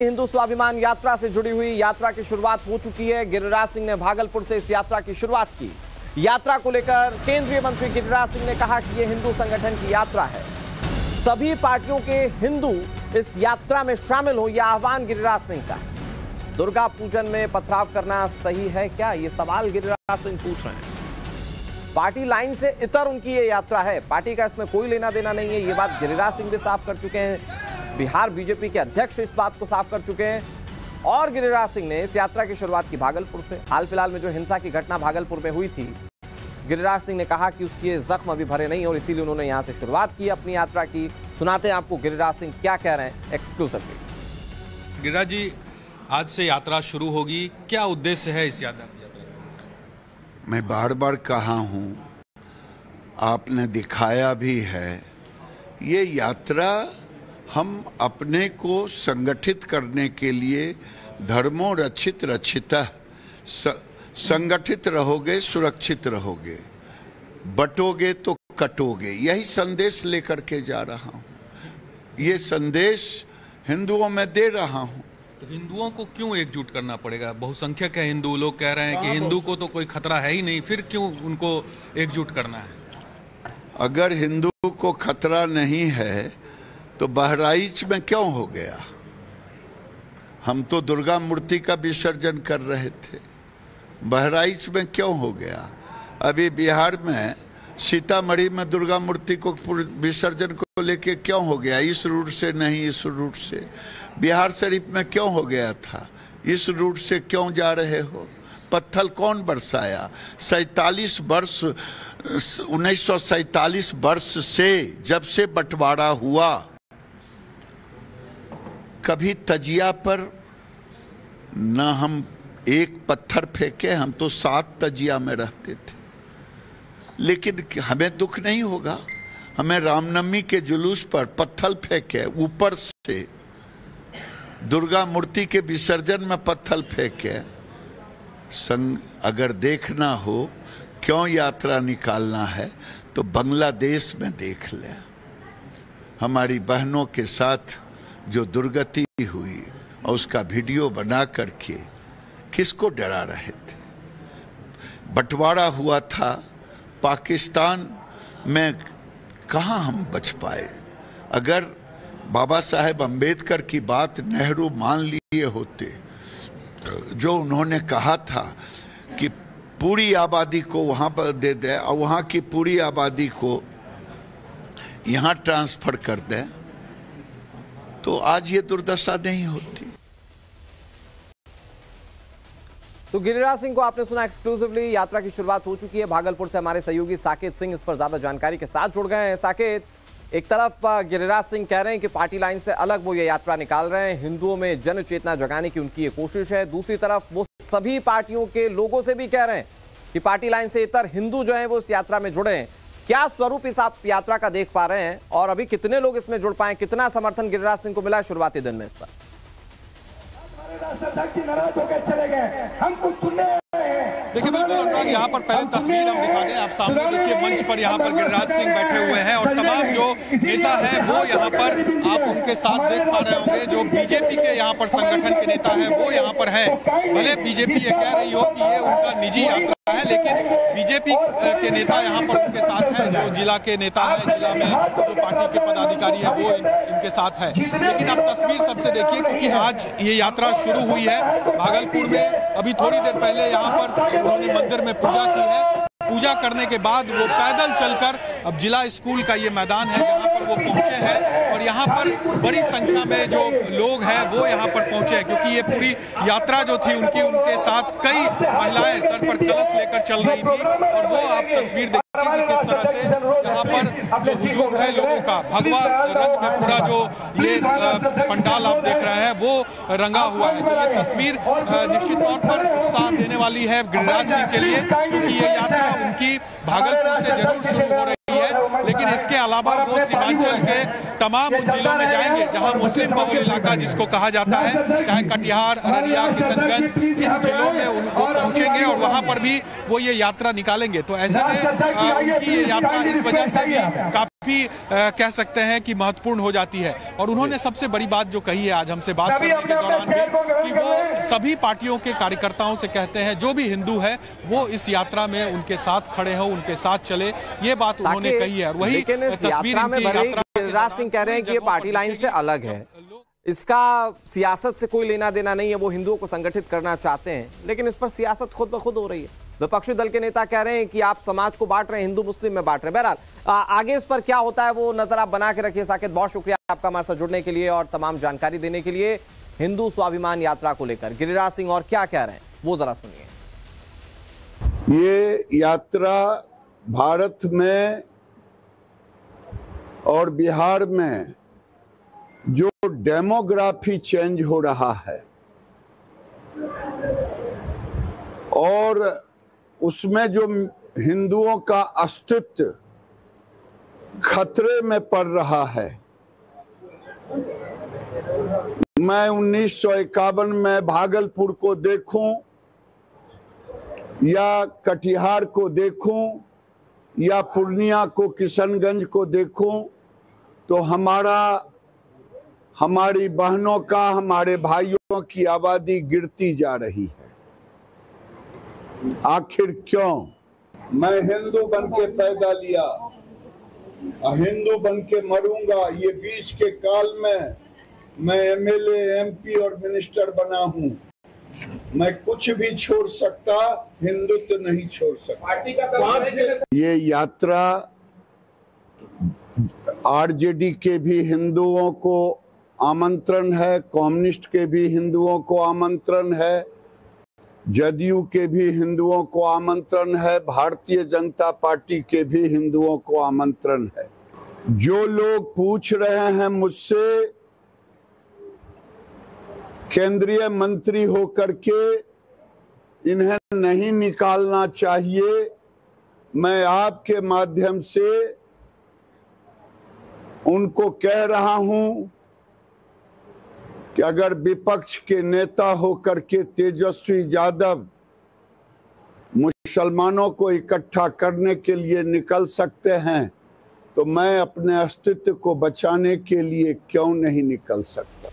हिंदू स्वाभिमान यात्रा से जुड़ी हुई यात्रा की शुरुआत हो चुकी है। गिरिराज सिंह ने भागलपुर से इस यात्रा की शुरुआत की। यात्रा को लेकर केंद्रीय मंत्री गिरिराज सिंह ने कहा कि यह हिंदू संगठन की यात्रा है, सभी पार्टियों के हिंदू इस यात्रा में शामिल हो, यह आह्वान गिरिराज सिंह का। दुर्गा पूजन में पथराव करना सही है क्या, यह सवाल गिरिराज सिंह पूछ रहे हैं। पार्टी लाइन से इतर उनकी ये यात्रा है, पार्टी का इसमें कोई लेना देना नहीं है, ये बात गिरिराज सिंह भी साफ कर चुके हैं। बिहार बीजेपी के अध्यक्ष इस बात को साफ कर चुके हैं। और गिरिराज सिंह ने इस यात्रा की शुरुआत की भागलपुर से। हाल फिलहाल में जो हिंसा की घटना भागलपुर में हुई थी, गिरिराज सिंह ने कहा कि उसके जख्म अभी भरे नहीं और इसीलिए उन्होंने यहां से शुरुआत की अपनी यात्रा की। सुनाते हैं आपको गिरिराज सिंह क्या कह रहे हैं एक्सक्लूसिवली। गिरिराज जी, आज से यात्रा शुरू होगी, क्या उद्देश्य है इस यात्रा का? मैं बार बार कहा हूं, आपने दिखाया भी है, ये यात्रा हम अपने को संगठित करने के लिए धर्मों रक्षित रक्षिता, संगठित रहोगे सुरक्षित रहोगे, बटोगे तो कटोगे, यही संदेश लेकर के जा रहा हूं। ये संदेश हिंदुओं में दे रहा हूं। तो हिंदुओं को क्यों एकजुट करना पड़ेगा? बहुसंख्यक है हिंदू, लोग कह रहे हैं कि हिंदू को तो कोई खतरा है ही नहीं, फिर क्यों उनको एकजुट करना है? अगर हिंदू को खतरा नहीं है तो बहराइच में क्यों हो गया? हम तो दुर्गा मूर्ति का विसर्जन कर रहे थे, बहराइच में क्यों हो गया? अभी बिहार में सीतामढ़ी में दुर्गा मूर्ति को विसर्जन को लेके क्यों हो गया? इस रूट से नहीं, इस रूट से। बिहार शरीफ में क्यों हो गया था? इस रूट से क्यों जा रहे हो? पत्थर कौन बरसाया? 47 वर्ष, 1947 वर्ष से जब से बंटवारा हुआ, कभी तजिया पर न हम एक पत्थर फेंके, हम तो 7 तजिया में रहते थे। लेकिन हमें दुख नहीं होगा, हमें रामनवमी के जुलूस पर पत्थर फेंके, ऊपर से दुर्गा मूर्ति के विसर्जन में पत्थर फेंके। संग अगर देखना हो क्यों यात्रा निकालना है तो बांग्लादेश में देख ले, हमारी बहनों के साथ जो दुर्गति हुई और उसका वीडियो बना करके किसको डरा रहे थे? बंटवारा हुआ था पाकिस्तान में, कहाँ हम बच पाए? अगर बाबा साहेब अम्बेडकर की बात नेहरू मान लिए होते, जो उन्होंने कहा था कि पूरी आबादी को वहाँ पर दे दे और वहाँ की पूरी आबादी को यहाँ ट्रांसफर कर दे, तो आज ये दुर्दशा नहीं होती। तो गिरिराज सिंह को आपने सुना एक्सक्लूसिवली। यात्रा की शुरुआत हो चुकी है। भागलपुर से हमारे सहयोगी साकेत सिंह इस पर ज्यादा जानकारी के साथ जुड़ गए हैं। साकेत, एक तरफ गिरिराज सिंह कह रहे हैं कि पार्टी लाइन से अलग वो ये यात्रा निकाल रहे हैं, हिंदुओं में जन चेतना जगाने की उनकी ये कोशिश है। दूसरी तरफ वो सभी पार्टियों के लोगों से भी कह रहे हैं कि पार्टी लाइन से इतर हिंदू जो है वो इस यात्रा में जुड़े हैं। क्या स्वरूप इस आप यात्रा का देख पा रहे हैं और अभी कितने लोग इसमें जुड़ पाए, कितना समर्थन गिरिराज सिंह को मिला शुरुआती दिन में इस पर? नाराज होकर चले गए, हम कुछ सुनने। देखिए बिल्कुल अनुराग, यहाँ पर पहले तस्वीर हम दिखा दें आप सामने। देखिए मंच पर यहाँ पर गिरिराज सिंह बैठे हुए हैं और तमाम जो नेता है वो यहाँ पर आप उनके साथ देख पा रहे होंगे। जो बीजेपी के यहाँ पर संगठन के नेता है वो यहाँ पर है। भले बीजेपी ये कह रही हो कि ये उनका निजी यात्रा है, लेकिन बीजेपी के नेता यहाँ पर उनके साथ हैं। जो जिला के नेता है, जिला में जो पार्टी के पदाधिकारी है वो इनके साथ है। लेकिन आप तस्वीर सबसे देखिए, क्योंकि आज ये यात्रा शुरू हुई है भागलपुर में। अभी थोड़ी देर पहले यहाँ पर उन्होंने मंदिर में पूजा की है। पूजा करने के बाद वो पैदल चलकर अब जिला स्कूल का ये मैदान है जहाँ पर वो पहुंचे हैं और यहाँ पर बड़ी संख्या में जो लोग हैं वो यहाँ पर पहुंचे हैं, क्योंकि ये पूरी यात्रा जो थी उनके साथ कई महिलाएं सर पर कलश लेकर चल रही थी। और वो आप तस्वीर देखिए कि किस तरह से यहाँ पर जो हुजूम है लोगों का, भगवा रंग में पूरा जो ये पंडाल आप देख रहे हैं वो रंगा हुआ है। तो ये तस्वीर निश्चित तौर पर उत्साह देने वाली है गिरिराज सिंह के लिए, क्योंकि ये यात्रा उनकी भागलपुर से जरूर शुरू हो रही है, लेकिन इसके अलावा वो सीमांचल के तमाम उन जिलों में जाएंगे जहां मुस्लिम बहुल इलाका जिसको कहा जाता है, चाहे कटिहार, अररिया, किशनगंज, इन जिलों में वो पहुंचेंगे और वहां पर भी वो ये यात्रा निकालेंगे। तो ऐसे में उनकी ये यात्रा इस वजह से भी काफी कह सकते हैं कि महत्वपूर्ण हो जाती है। और उन्होंने सबसे बड़ी बात जो कही है आज हमसे बात करने के दौरान भी, कि वो सभी पार्टियों के कार्यकर्ताओं से कहते हैं जो भी हिंदू है वो इस यात्रा में उनके साथ खड़े हो, उनके साथ चले, ये बात उन्होंने कही है। और वही तस्वीर गिरिराज सिंह कह रहे हैं कि ये पार्टी लाइन से अलग है, इसका सियासत से कोई लेना देना नहीं है, वो हिंदुओं को संगठित करना चाहते हैं, लेकिन इस पर सियासत खुद ब खुद हो रही है। विपक्षी दल के नेता कह रहे हैं कि आप समाज को बांट रहे हैं, हिंदू मुस्लिम में बांट रहे हैं। बहरहाल आगे इस पर क्या होता है वो नजर आप बना के रखिए। साकेत, बहुत शुक्रिया आपका हमारे साथ जुड़ने के लिए और तमाम जानकारी देने के लिए। हिंदू स्वाभिमान यात्रा को लेकर गिरिराज सिंह और क्या कह रहे हैं वो जरा सुनिए। ये यात्रा भारत में और बिहार में जो डेमोग्राफी चेंज हो रहा है और उसमें जो हिंदुओं का अस्तित्व खतरे में पड़ रहा है। मैं 1951 में भागलपुर को देखूं या कटिहार को देखूं या पूर्णिया को, किशनगंज को देखूं, तो हमारी बहनों का, हमारे भाइयों की आबादी गिरती जा रही है। आखिर क्यों? मैं हिंदू बन के पैदा लिया, हिंदू बन के मरूंगा। ये बीच के काल में मैं एमएलए, एमपी और मिनिस्टर बना हूं। मैं कुछ भी छोड़ सकता, हिंदुत्व नहीं छोड़ सकता। ये यात्रा आरजेडी के भी हिंदुओं को आमंत्रण है, कम्युनिस्ट के भी हिंदुओं को आमंत्रण है, जदयू के भी हिंदुओं को आमंत्रण है, भारतीय जनता पार्टी के भी हिंदुओं को आमंत्रण है। जो लोग पूछ रहे हैं मुझसे केंद्रीय मंत्री होकर के इन्हें नहीं निकालना चाहिए, मैं आपके माध्यम से उनको कह रहा हूं कि अगर विपक्ष के नेता होकर के तेजस्वी यादव मुसलमानों को इकट्ठा करने के लिए निकल सकते हैं तो मैं अपने अस्तित्व को बचाने के लिए क्यों नहीं निकल सकता।